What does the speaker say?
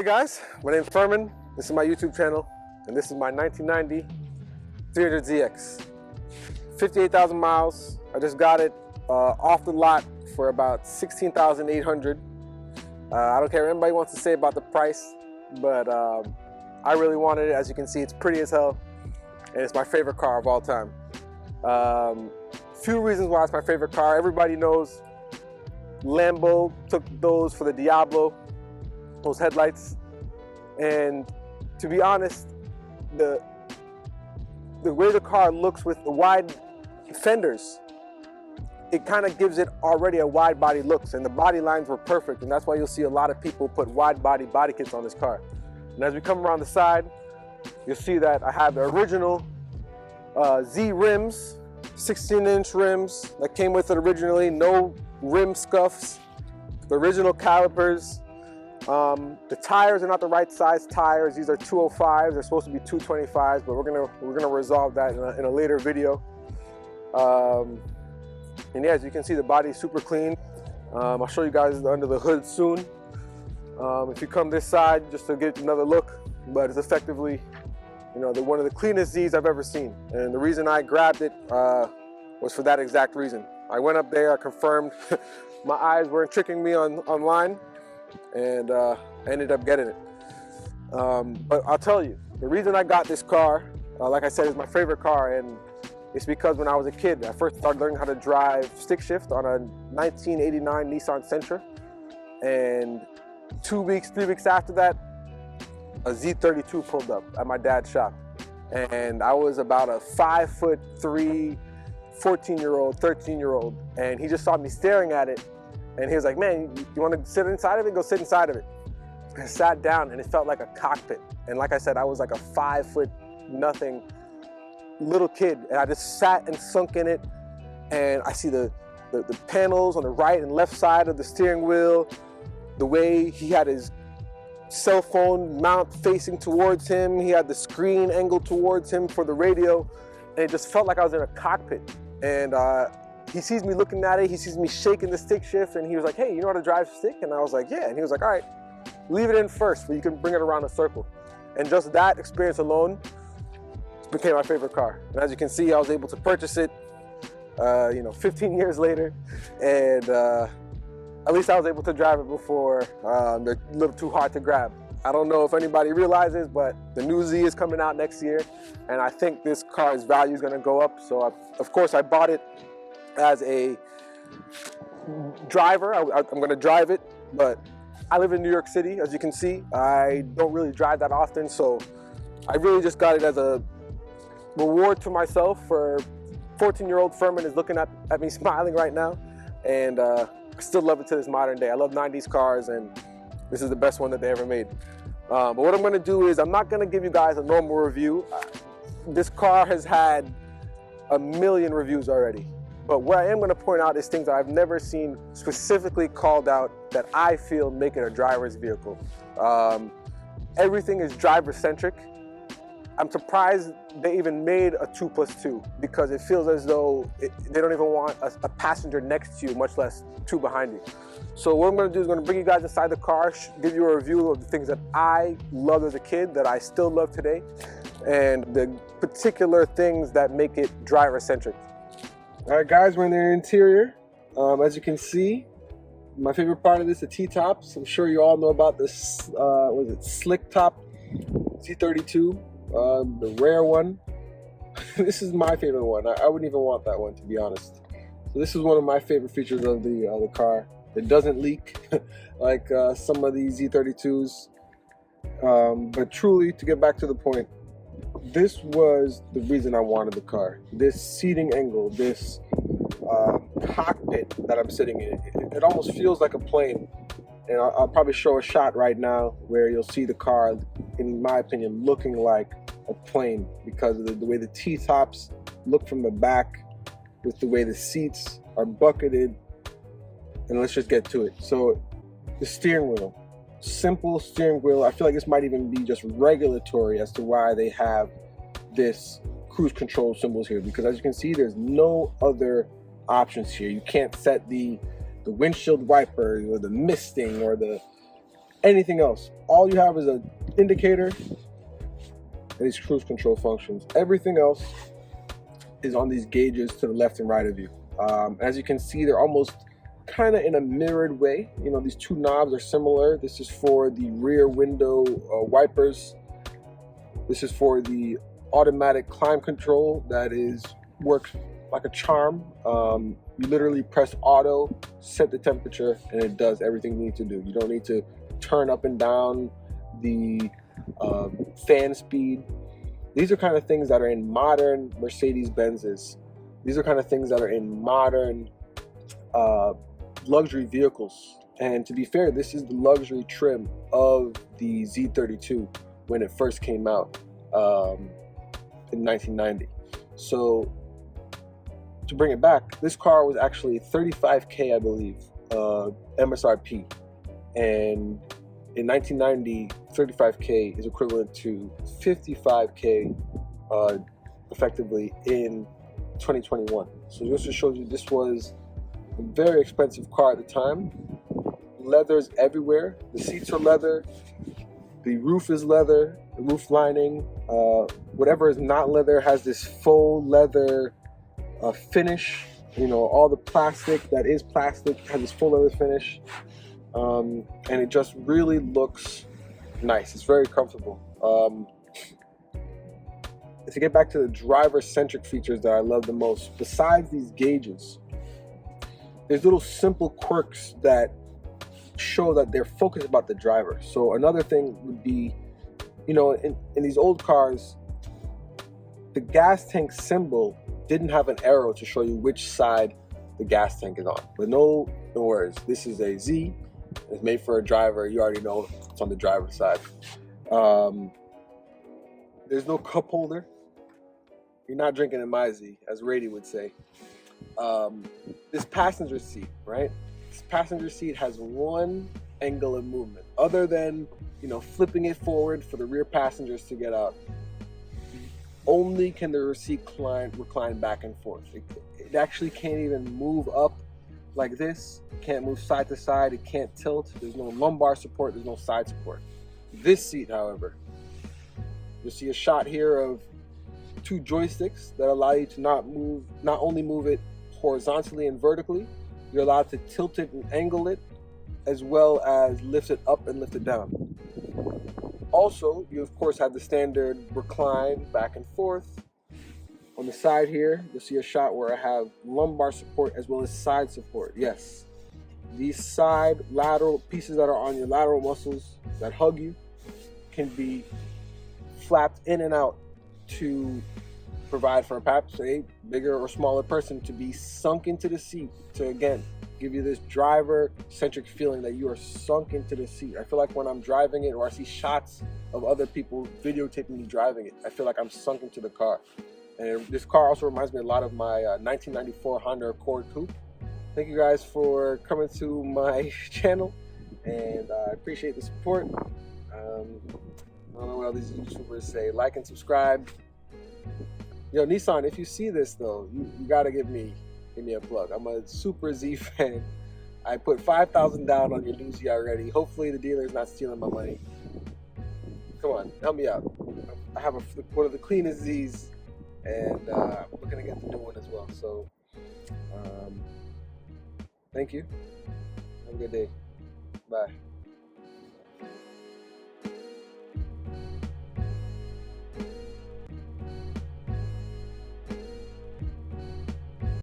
guys, my name is Furman. This is my YouTube channel, and this is my 1990 300ZX. 58,000 miles. I just got it off the lot for about 16,800. I don't care what anybody wants to say about the price, but I really wanted it. As you can see, it's pretty as hell, and it's my favorite car of all time. Few reasons why it's my favorite car. Everybody knows Lambo took those for the Diablo, those headlights, and to be honest, the way the car looks with the wide fenders, it kind of gives it already a wide body looks, and the body lines were perfect, and that's why you'll see a lot of people put wide body kits on this car. And as we come around the side, you'll see that I have the original Z rims, 16-inch rims that came with it originally, no rim scuffs, the original calipers. The tires are not the right size tires. These are 205s. They're supposed to be 225s, but we're gonna resolve that in a later video. And yeah, as you can see, the body is super clean. I'll show you guys under the hood soon. If you come this side, just to get another look, but it's effectively, you know, one of the cleanest Z's I've ever seen. And the reason I grabbed it was for that exact reason. I went up there, I confirmed my eyes weren't tricking me online, and I ended up getting it. But I'll tell you, the reason I got this car, like I said, is my favorite car, and it's because when I was a kid, I first started learning how to drive stick shift on a 1989 Nissan Sentra, and 3 weeks after that, a Z32 pulled up at my dad's shop, and I was about a 5'3", 14-year-old, 13-year-old, and he just saw me staring at it, and he was like, "Man, you want to sit inside of it? Go sit inside of it." I sat down, and it felt like a cockpit, and like I said, I was like a 5'0" little kid, and I just sat and sunk in it, and I see the panels on the right and left side of the steering wheel, the way he had his cell phone mount facing towards him, he had the screen angled towards him for the radio, and it just felt like I was in a cockpit. And he sees me looking at it, he sees me shaking the stick shift, and he was like, "Hey, you know how to drive stick?" And I was like, "Yeah." And he was like, "All right, leave it in first, but you can bring it around a circle." And just that experience alone became my favorite car. And as you can see, I was able to purchase it, 15 years later, and at least I was able to drive it before. They're a little too hard to grab. I don't know if anybody realizes, but the new Z is coming out next year, and I think this car's value is going to go up. So, of course, I bought it as a driver. I'm going to drive it, but I live in New York City, as you can see. I don't really drive that often, so I really just got it as a reward to myself. For 14-year-old Furman is looking at me smiling right now, and I still love it to this modern day. I love 90s cars, and this is the best one that they ever made. But what I'm gonna do is, I'm not gonna give you guys a normal review. This car has had a million reviews already. But what I am gonna point out is things that I've never seen specifically called out that I feel make it a driver's vehicle. Everything is driver-centric. I'm surprised they even made a 2+2, because it feels as though they don't even want a passenger next to you, much less two behind you. So what I'm gonna do is I'm gonna bring you guys inside the car, give you a review of the things that I loved as a kid, that I still love today, and the particular things that make it driver-centric. All right, guys, we're in the interior. As you can see, my favorite part of this, the T-tops. I'm sure you all know about this, what is it, slick top Z32. The rare one. This is my favorite one. I wouldn't even want that one, to be honest. So this is one of my favorite features of the car. It doesn't leak like some of these Z32s. But truly, to get back to the point, this was the reason I wanted the car. This seating angle, this cockpit that I'm sitting in, it almost feels like a plane. And I'll probably show a shot right now where you'll see the car, in my opinion, looking like a plane, because of the way the T-tops look from the back, with the way the seats are bucketed. And let's just get to it. So the steering wheel, simple steering wheel. I feel like this might even be just regulatory as to why they have this cruise control symbols here, because as you can see, there's no other options here. You can't set the windshield wiper or the misting or the anything else. All you have is an indicator and these cruise control functions. Everything else is on these gauges to the left and right of you. As you can see, they're almost kind of in a mirrored way. You know, these two knobs are similar. This is for the rear window wipers. This is for the automatic climate control that works like a charm. You literally press auto, set the temperature, and it does everything you need to do. You don't need to turn up and down the fan speed. These are kind of things that are in modern Mercedes-Benzes. These are kind of things that are in modern luxury vehicles. And to be fair, this is the luxury trim of the Z32 when it first came out in 1990. So to bring it back, this car was actually $35K, I believe, MSRP. And in 1990, 35K is equivalent to 55K effectively in 2021. So just to show you, this was a very expensive car at the time. Leather's everywhere. The seats are leather. The roof is leather. The roof lining, whatever is not leather, has this faux leather finish. You know, all the plastic that is plastic has this faux leather finish. And it just really looks nice. It's very comfortable. To get back to the driver-centric features that I love the most, besides these gauges, there's little simple quirks that show that they're focused about the driver. So another thing would be, you know, in these old cars, the gas tank symbol didn't have an arrow to show you which side the gas tank is on. But no worries. This is a Z. It's made for a driver. You already know it's on the driver's side. There's no cup holder. You're not drinking in my Z, as Rady would say. This passenger seat, right? This passenger seat has one angle of movement, other than, you know, flipping it forward for the rear passengers to get out. Only can the seat recline back and forth. It actually can't even move up like this. It can't move side to side. It can't tilt. There's no lumbar support. There's no side support. This seat, however, you'll see a shot here of two joysticks that allow you to not only move it horizontally and vertically, you're allowed to tilt it and angle it, as well as lift it up and lift it down. Also, you of course have the standard recline back and forth. On the side here, you'll see a shot where I have lumbar support as well as side support. Yes, these side lateral pieces that are on your lateral muscles that hug you can be flapped in and out to provide for perhaps a bigger or smaller person to be sunk into the seat, to again give you this driver-centric feeling that you are sunk into the seat. I feel like when I'm driving it, or I see shots of other people videotaping me driving it, I feel like I'm sunk into the car. And this car also reminds me a lot of my 1994 Honda Accord Coupe. Thank you guys for coming to my channel, and I appreciate the support. I don't know what all these YouTubers say. Like and subscribe. Yo, Nissan, if you see this though, you gotta give me a plug. I'm a super Z fan. I put $5,000 down on your new Z already. Hopefully the dealer's not stealing my money. Come on, help me out. I have one of the cleanest Zs, and I'm looking to get the new one as well. So, thank you. Have a good day. Bye.